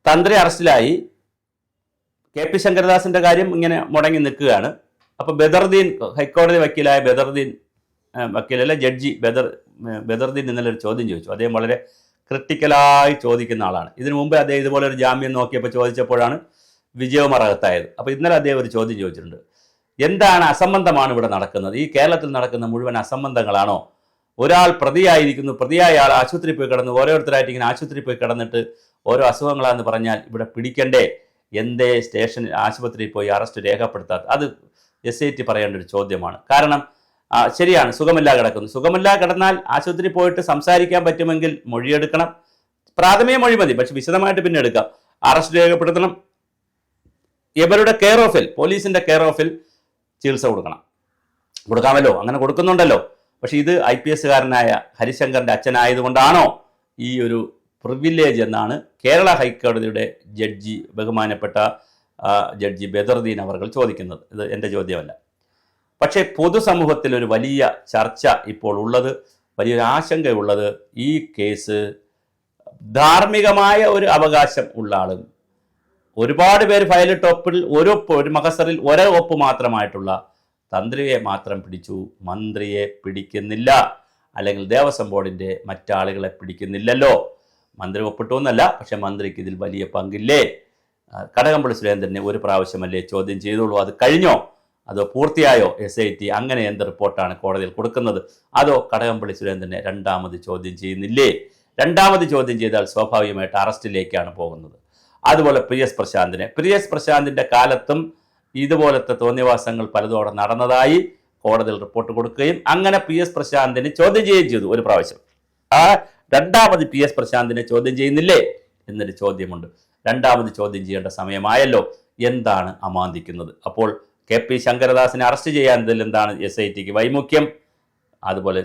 തന്ത്രി അറസ്റ്റിലായി. K P ശങ്കരദാസിന്റെ കാര്യം ഇങ്ങനെ മുടങ്ങി നിൽക്കുകയാണ്. അപ്പോൾ ബദറുദ്ദീൻ, ഹൈക്കോടതി വക്കീലായ ബദറുദ്ദീൻ, വക്കീലല്ല ജഡ്ജി ബദറുദ്ദീൻ ഇന്നലെ ഒരു ചോദ്യം ചോദിച്ചു. അദ്ദേഹം വളരെ ക്രിട്ടിക്കലായി ചോദിക്കുന്ന ആളാണ്. ഇതിനു മുമ്പ് അദ്ദേഹം ഇതുപോലെ ഒരു ജാമ്യം നോക്കിയപ്പോൾ ചോദിച്ചപ്പോഴാണ് വിജയകുമാറകത്തായത്. അപ്പോൾ ഇന്നലെ അദ്ദേഹം ഒരു ചോദ്യം ചോദിച്ചിട്ടുണ്ട്. എന്താണ് അസംബന്ധമാണ് ഇവിടെ നടക്കുന്നത്? ഈ കേരളത്തിൽ നടക്കുന്ന മുഴുവൻ അസംബന്ധങ്ങളാണോ? ഒരാൾ പ്രതിയായിരിക്കുന്നു, പ്രതിയായ ആൾ ആശുപത്രിയിൽ പോയി കിടന്ന് ഓരോരുത്തരായിട്ട് ഇങ്ങനെ ആശുപത്രിയിൽ പോയി കിടന്നിട്ട് ഓരോ അസുഖങ്ങളാണെന്ന് പറഞ്ഞാൽ ഇവിടെ പിടിക്കണ്ടേ? എന്തേ സ്റ്റേഷൻ ആശുപത്രിയിൽ പോയി അറസ്റ്റ് രേഖപ്പെടുത്താത്ത? അത് SIT പറയേണ്ട ഒരു ചോദ്യമാണ്. കാരണം ശരിയാണ്, സുഖമില്ലാ കിടക്കുന്നു. സുഖമില്ലാ കിടന്നാൽ ആശുപത്രിയിൽ പോയിട്ട് സംസാരിക്കാൻ പറ്റുമെങ്കിൽ മൊഴിയെടുക്കണം. പ്രാഥമിക മൊഴി മതി, പക്ഷെ വിശദമായിട്ട് പിന്നെ എടുക്കാം. അറസ്റ്റ് രേഖപ്പെടുത്തണം. ഇവരുടെ കെയർ ഓഫിൽ, പോലീസിന്റെ കെയർ ഓഫിൽ ചികിത്സ കൊടുക്കാമല്ലോ, അങ്ങനെ കൊടുക്കുന്നുണ്ടല്ലോ. പക്ഷെ ഇത് IPS കാരനായ ഹരിശങ്കറിന്റെ അച്ഛനായതുകൊണ്ടാണോ ഈ ഒരു പ്രിവിലേജ് എന്നാണ് കേരള ഹൈക്കോടതിയുടെ ജഡ്ജി, ബഹുമാനപ്പെട്ട ജഡ്ജി ബദറുദ്ദീൻ അവർ ചോദിക്കുന്നത്. ഇത് എൻ്റെ ചോദ്യമല്ല. പക്ഷേ പൊതുസമൂഹത്തിൽ ഒരു വലിയ ചർച്ച ഇപ്പോൾ ഉള്ളത്, വലിയൊരു ആശങ്കയുള്ളത്, ഈ കേസ് ധാർമ്മികമായ ഒരു അവകാശം ഉള്ള ആളും ഒരുപാട് പേര് ഫയലിട്ട് ഒപ്പിൽ ഒരു മഹസറിൽ ഒരേ ഒപ്പ് മാത്രമായിട്ടുള്ള തന്ത്രിയെ മാത്രം പിടിച്ചു, മന്ത്രിയെ പിടിക്കുന്നില്ല, അല്ലെങ്കിൽ ദേവസ്വം ബോർഡിൻ്റെ മറ്റാളുകളെ പിടിക്കുന്നില്ലല്ലോ. മന്ത്രി ഒപ്പിട്ടു എന്നല്ല, പക്ഷെ മന്ത്രിക്ക് ഇതിൽ വലിയ പങ്കില്ലേ? കടകംപള്ളി സുരേന്ദ്രനെ ഒരു പ്രാവശ്യമല്ലേ ചോദ്യം ചെയ്തോളൂ, അത് കഴിഞ്ഞോ? അതോ പൂർത്തിയായോ? SIT അങ്ങനെ എന്ത് റിപ്പോർട്ടാണ് കോടതിയിൽ കൊടുക്കുന്നത്? അതോ കടകംപള്ളി സുരേന്ദ്രനെ രണ്ടാമത് ചോദ്യം ചെയ്യുന്നില്ലേ? രണ്ടാമത് ചോദ്യം ചെയ്താൽ സ്വാഭാവികമായിട്ട് അറസ്റ്റിലേക്കാണ് പോകുന്നത്. അതുപോലെ PS പ്രശാന്തിൻ്റെ കാലത്തും ഇതുപോലത്തെ തോന്നിവാസങ്ങൾ പലതും അവിടെ നടന്നതായി കോടതിയിൽ റിപ്പോർട്ട് കൊടുക്കുകയും അങ്ങനെ PS പ്രശാന്തിനെ ചോദ്യം ചെയ്യുകയും ചെയ്തു ഒരു പ്രാവശ്യം. രണ്ടാമത് PS പ്രശാന്തിനെ ചോദ്യം ചെയ്യുന്നില്ലേ എന്നൊരു ചോദ്യമുണ്ട്. രണ്ടാമത് ചോദ്യം ചെയ്യേണ്ട സമയമായല്ലോ. എന്താണ് അമാന്തിക്കുന്നത്? അപ്പോൾ KP ശങ്കരദാസിനെ അറസ്റ്റ് ചെയ്യാത്തതിൽ എന്താണ് SITക്ക് വൈമുഖ്യം? അതുപോലെ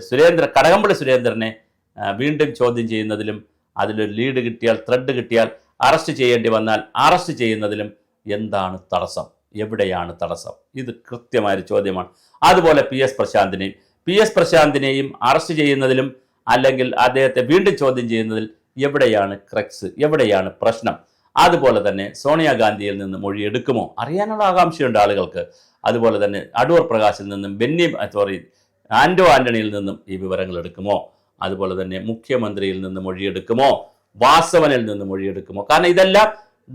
കടകംപള്ളി സുരേന്ദ്രനെ വീണ്ടും ചോദ്യം ചെയ്യുന്നതിലും അതിലൊരു ലീഡ് കിട്ടിയാൽ, ത്രെഡ് കിട്ടിയാൽ, അറസ്റ്റ് ചെയ്യേണ്ടി വന്നാൽ അറസ്റ്റ് ചെയ്യുന്നതിലും എന്താണ് തടസ്സം? എവിടെയാണ് തടസ്സം? ഇത് കൃത്യമായൊരു ചോദ്യമാണ്. അതുപോലെ PS പ്രശാന്തിനെയും അറസ്റ്റ് ചെയ്യുന്നതിലും അല്ലെങ്കിൽ അദ്ദേഹത്തെ വീണ്ടും ചോദ്യം ചെയ്യുന്നതിൽ എവിടെയാണ് ക്രക്സ്? എവിടെയാണ് പ്രശ്നം? അതുപോലെ തന്നെ സോണിയാഗാന്ധിയിൽ നിന്ന് മൊഴിയെടുക്കുമോ അറിയാനുള്ള ആകാംക്ഷയുണ്ട് ആളുകൾക്ക്. അതുപോലെ തന്നെ അടൂർ പ്രകാശിൽ നിന്നും ആന്റോ ആന്റണിയിൽ നിന്നും ഈ വിവരങ്ങൾ എടുക്കുമോ? അതുപോലെ തന്നെ മുഖ്യമന്ത്രിയിൽ നിന്ന് മൊഴിയെടുക്കുമോ? വാസവനിൽ നിന്ന് മൊഴിയെടുക്കുമോ? കാരണം ഇതെല്ലാം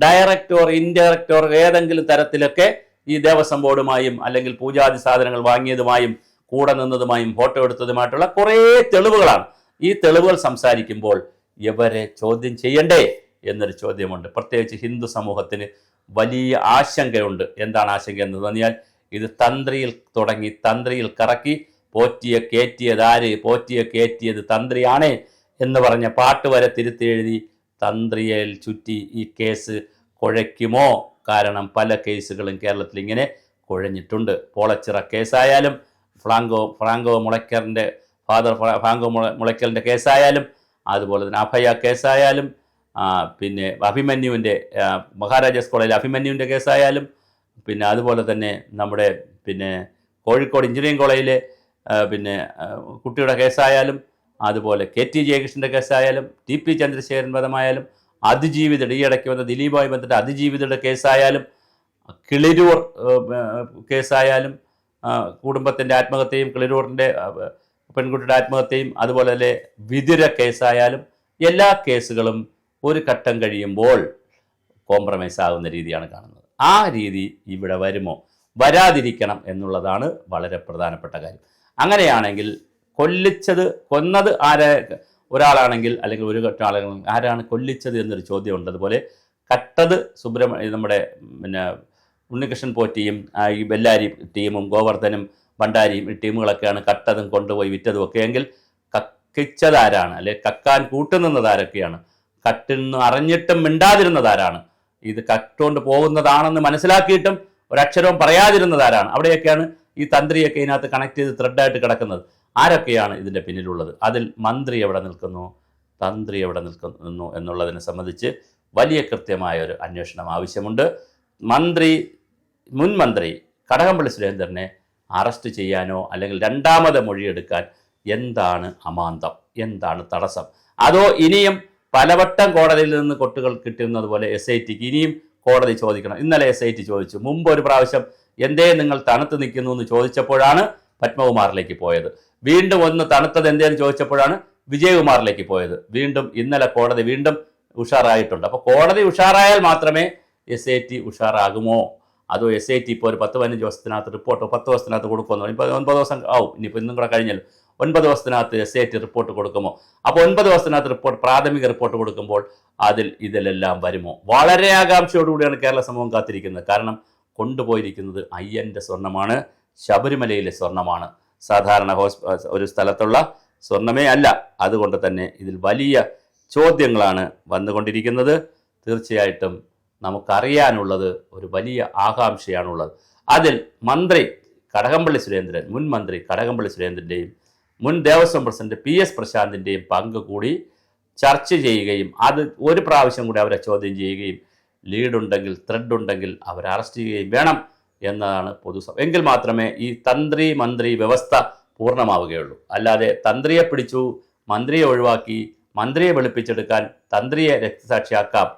ഡയറക്റ്റ് ഓർ ഇൻഡയറക്റ്റ് ഓർ ഏതെങ്കിലും തരത്തിലൊക്കെ ഈ ദേവസ്വം ബോർഡുമായും അല്ലെങ്കിൽ പൂജാതി സാധനങ്ങൾ വാങ്ങിയതുമായും കൂടെ നിന്നതുമായും ഫോട്ടോ എടുത്തതുമായിട്ടുള്ള കുറേ തെളിവുകളാണ്. ഈ തെളിവുകൾ സംസാരിക്കുമ്പോൾ ഇവരെ ചോദ്യം ചെയ്യണ്ടേ എന്നൊരു ചോദ്യമുണ്ട്. പ്രത്യേകിച്ച് ഹിന്ദു സമൂഹത്തിന് വലിയ ആശങ്കയുണ്ട്. എന്താണ് ആശങ്ക എന്ന് പറഞ്ഞാൽ, ഇത് തന്ത്രിയിൽ തുടങ്ങി തന്ത്രിയിൽ കറക്കി പോറ്റിയെ കയറ്റിയത് തന്ത്രിയാണേ എന്ന് പറഞ്ഞ പാട്ട് വരെ തിരുത്തി എഴുതി തന്ത്രിയിൽ ചുറ്റി ഈ കേസ് കുഴയ്ക്കുമോ? കാരണം പല കേസുകളും കേരളത്തിൽ ഇങ്ങനെ കുഴഞ്ഞിട്ടുണ്ട്. പോളച്ചിറ കേസായാലും, ഫ്രാങ്കോ മുളയ്ക്കലിൻ്റെ കേസായാലും, അതുപോലെ തന്നെ അഭയ കേസായാലും, പിന്നെ അഭിമന്യുവിൻ്റെ മഹാരാജാസ് കോളേജിൽ അഭിമന്യുവിൻ്റെ കേസായാലും, പിന്നെ അതുപോലെ തന്നെ നമ്മുടെ കോഴിക്കോട് എഞ്ചിനീയറിംഗ് കോളേജിലെ കുട്ടിയുടെ കേസായാലും, അതുപോലെ KT ജയകൃഷ്ണൻ്റെ കേസായാലും, TP ചന്ദ്രശേഖരൻ വധമായാലും, അതിജീവിതയുടെ ഈയിടയ്ക്ക് വന്ന ദിലീപുമായി ബന്ധപ്പെട്ട അതിജീവിതയുടെ കേസായാലും, കിളിരൂർ കേസായാലും, കുടുംബത്തിൻ്റെ ആത്മഹത്യയും കിളിരൂറിൻ്റെ പെൺകുട്ടിയുടെ ആത്മഹത്യയും, അതുപോലെ തന്നെ വിതുര കേസായാലും, എല്ലാ കേസുകളും ഒരു ഘട്ടം കഴിയുമ്പോൾ കോംപ്രമൈസ് ആകുന്ന രീതിയാണ് കാണുന്നത്. ആ രീതി ഇവിടെ വരുമോ? വരാതിരിക്കണം എന്നുള്ളതാണ് വളരെ പ്രധാനപ്പെട്ട കാര്യം. അങ്ങനെയാണെങ്കിൽ കൊന്നത് ഒരാളാണെങ്കിൽ അല്ലെങ്കിൽ ഒരു ഘട്ടം ആളുകൾ ആരാണ് കൊല്ലിച്ചത് എന്നൊരു ചോദ്യമുണ്ട്. അതുപോലെ കട്ടത് നമ്മുടെ ഉണ്ണികൃഷ്ണൻ പോറ്റിയും ഈ ബെല്ലാരി ടീമും ഗോവർദ്ധനും ഭണ്ഡാരിയും ഈ ടീമുകളൊക്കെയാണ് കട്ടതും കൊണ്ടുപോയി വിറ്റതും ഒക്കെ എങ്കിൽ കക്കിച്ചതാരാണ്? അല്ലെ കക്കാൻ കൂട്ടുനിന്നതാരൊക്കെയാണ്? കട്ടിൽ നിന്ന് അറിഞ്ഞിട്ടും മിണ്ടാതിരുന്നതാരാണ്? ഇത് കട്ടുകൊണ്ട് പോകുന്നതാണെന്ന് മനസ്സിലാക്കിയിട്ടും ഒരക്ഷരവും പറയാതിരുന്നതാരാണ്? അവിടെയൊക്കെയാണ് ഈ തന്ത്രിയൊക്കെ ഇതിനകത്ത് കണക്ട് ചെയ്ത് ത്രെഡായിട്ട് കിടക്കുന്നത്. ആരൊക്കെയാണ് ഇതിൻ്റെ പിന്നിലുള്ളത്? അതിൽ മന്ത്രി എവിടെ നിൽക്കുന്നു, തന്ത്രി എവിടെ നിൽക്കുന്നു എന്നുള്ളതിനെ സംബന്ധിച്ച് വലിയ കൃത്യമായ ഒരു അന്വേഷണം ആവശ്യമുണ്ട്. മുൻ മന്ത്രി കടകംപള്ളി സുരേന്ദ്രനെ അറസ്റ്റ് ചെയ്യാനോ അല്ലെങ്കിൽ രണ്ടാമത് മൊഴിയെടുക്കാൻ എന്താണ് അമാന്തം? എന്താണ് തടസ്സം? അതോ ഇനിയും പലവട്ടം കോടതിയിൽ നിന്ന് കൊട്ടുകൾ കിട്ടുന്നത് പോലെ SITക്ക് ഇനിയും കോടതി ചോദിക്കണം. ഇന്നലെ SIT ചോദിച്ചു. മുമ്പ് ഒരു പ്രാവശ്യം എന്തേ നിങ്ങൾ തണുത്ത് നിൽക്കുന്നു എന്ന് ചോദിച്ചപ്പോഴാണ് പത്മകുമാറിലേക്ക് പോയത്. വീണ്ടും ഒന്ന് തണുത്തത് എന്തേന്ന് ചോദിച്ചപ്പോഴാണ് വിജയകുമാറിലേക്ക് പോയത്. വീണ്ടും ഇന്നലെ കോടതി വീണ്ടും ഉഷാറായിട്ടുണ്ട്. അപ്പോൾ കോടതി ഉഷാറായാൽ മാത്രമേ SIT ഉഷാറാകുമോ? അതോ SIT ഇപ്പോൾ ഒരു 10-15 ദിവസത്തിനകത്ത് റിപ്പോർട്ട് 10 ദിവസത്തിനകത്ത് കൊടുക്കുമെന്നോ? ഇപ്പോൾ 9 ദിവസം ആവും, ഇനിയിപ്പോൾ ഇന്നും കൂടെ കഴിഞ്ഞല്ലോ. 9 ദിവസത്തിനകത്ത് SIT റിപ്പോർട്ട് കൊടുക്കുമോ? അപ്പോൾ 9 ദിവസത്തിനകത്ത് പ്രാഥമിക റിപ്പോർട്ട് കൊടുക്കുമ്പോൾ ഇതിലെല്ലാം വരുമോ? വളരെ ആകാംക്ഷയോടുകൂടിയാണ് കേരള സമൂഹം കാത്തിരിക്കുന്നത്. കാരണം കൊണ്ടുപോയിരിക്കുന്നത് അയ്യൻ്റെ സ്വർണ്ണമാണ്, ശബരിമലയിലെ സ്വർണ്ണമാണ്, സാധാരണ ഒരു സ്ഥലത്തുള്ള സ്വർണ്ണമേ അല്ല. അതുകൊണ്ട് തന്നെ ഇതിൽ വലിയ ചോദ്യങ്ങളാണ് വന്നുകൊണ്ടിരിക്കുന്നത്. തീർച്ചയായിട്ടും നമുക്കറിയാനുള്ളത് ഒരു വലിയ ആകാംക്ഷയാണുള്ളത്. അതിൽ മന്ത്രി കടകംപള്ളി സുരേന്ദ്രൻ, മുൻ മന്ത്രി കടകംപള്ളി സുരേന്ദ്രൻ്റെയും മുൻ ദേവസ്വം പ്രസിഡന്റ് PS പ്രശാന്തിൻ്റെയും പങ്ക് കൂടി ചർച്ച ചെയ്യുകയും അത് ഒരു പ്രാവശ്യം കൂടി അവരെ ചോദ്യം ചെയ്യുകയും ലീഡുണ്ടെങ്കിൽ ത്രെഡ് ഉണ്ടെങ്കിൽ അവരെ അറസ്റ്റ് ചെയ്യുകയും വേണം എന്നതാണ് എങ്കിൽ മാത്രമേ ഈ തന്ത്രി മന്ത്രി വ്യവസ്ഥ പൂർണ്ണമാവുകയുള്ളൂ. അല്ലാതെ തന്ത്രിയെ പിടിച്ചു, മന്ത്രിയെ ഒഴിവാക്കി, മന്ത്രിയെ വെളുപ്പിച്ചെടുക്കാൻ തന്ത്രിയെ രക്തസാക്ഷിയാക്കാം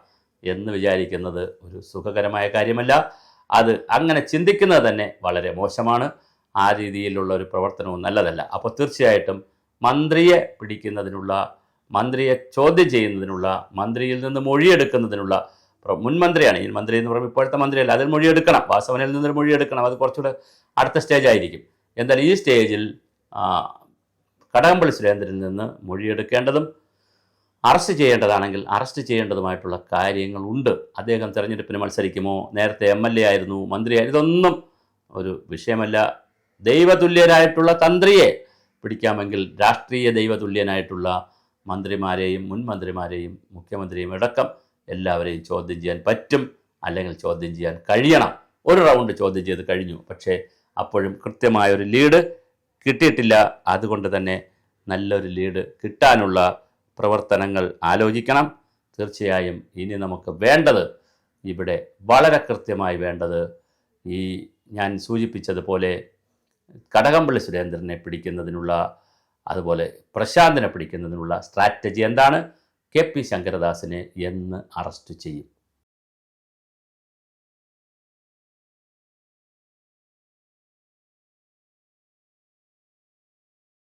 എന്ന് വിചാരിക്കുന്നത് ഒരു സുഖകരമായ കാര്യമല്ല. അത് അങ്ങനെ ചിന്തിക്കുന്നത് തന്നെ വളരെ മോശമാണ്. ആ രീതിയിലുള്ള ഒരു പ്രവർത്തനവും നല്ലതല്ല. അപ്പോൾ തീർച്ചയായിട്ടും മന്ത്രിയെ പിടിക്കുന്നതിനുള്ള, മന്ത്രിയെ ചോദ്യം ചെയ്യുന്നതിനുള്ള, മന്ത്രിയിൽ നിന്ന് മൊഴിയെടുക്കുന്നതിനുള്ള, മുൻമന്ത്രിയാണ് ഈ മന്ത്രി എന്ന് പറയുമ്പോൾ ഇപ്പോഴത്തെ മന്ത്രിയല്ല, അതിൽ മൊഴിയെടുക്കണം, വാസവനിൽ നിന്നൊരു മൊഴിയെടുക്കണം. അത് കുറച്ചുകൂടെ അടുത്ത സ്റ്റേജായിരിക്കും. എന്തായാലും ഈ സ്റ്റേജിൽ കടകംപള്ളി സുരേന്ദ്രനിൽ നിന്ന് മൊഴിയെടുക്കേണ്ടതും അറസ്റ്റ് ചെയ്യേണ്ടതാണെങ്കിൽ അറസ്റ്റ് ചെയ്യേണ്ടതുമായിട്ടുള്ള കാര്യങ്ങളുണ്ട്. അദ്ദേഹം തെരഞ്ഞെടുപ്പിന് മത്സരിക്കുമോ? നേരത്തെ MLA ആയിരുന്നു, മന്ത്രിയായിരുന്നു, ഇതൊന്നും ഒരു വിഷയമല്ല. ദൈവതുല്യനായിട്ടുള്ള തന്ത്രിയെ പിടിക്കാമെങ്കിൽ രാഷ്ട്രീയ ദൈവതുല്യനായിട്ടുള്ള മന്ത്രിമാരെയും മുൻ മന്ത്രിമാരെയും മുഖ്യമന്ത്രിയും അടക്കം എല്ലാവരെയും ചോദ്യം ചെയ്യാൻ പറ്റും, അല്ലെങ്കിൽ ചോദ്യം ചെയ്യാൻ കഴിയണം. ഒരു റൗണ്ട് ചോദ്യം ചെയ്ത് കഴിഞ്ഞു, പക്ഷേ അപ്പോഴും കൃത്യമായൊരു ലീഡ് കിട്ടിയിട്ടില്ല. അതുകൊണ്ട് തന്നെ നല്ലൊരു ലീഡ് കിട്ടാനുള്ള പ്രവർത്തനങ്ങൾ ആലോചിക്കണം. തീർച്ചയായും ഇനി നമുക്ക് വേണ്ടത്, ഇവിടെ വളരെ കൃത്യമായി വേണ്ടത്, ഈ ഞാൻ സൂചിപ്പിച്ചതുപോലെ കടകംപള്ളി സുരേന്ദ്രനെ പിടിക്കുന്നതിനുള്ള, അതുപോലെ പ്രശാന്തിനെ പിടിക്കുന്നതിനുള്ള സ്ട്രാറ്റജി എന്താണ്? KP ശങ്കരദാസിനെ എന്ന് അറസ്റ്റ് ചെയ്യും?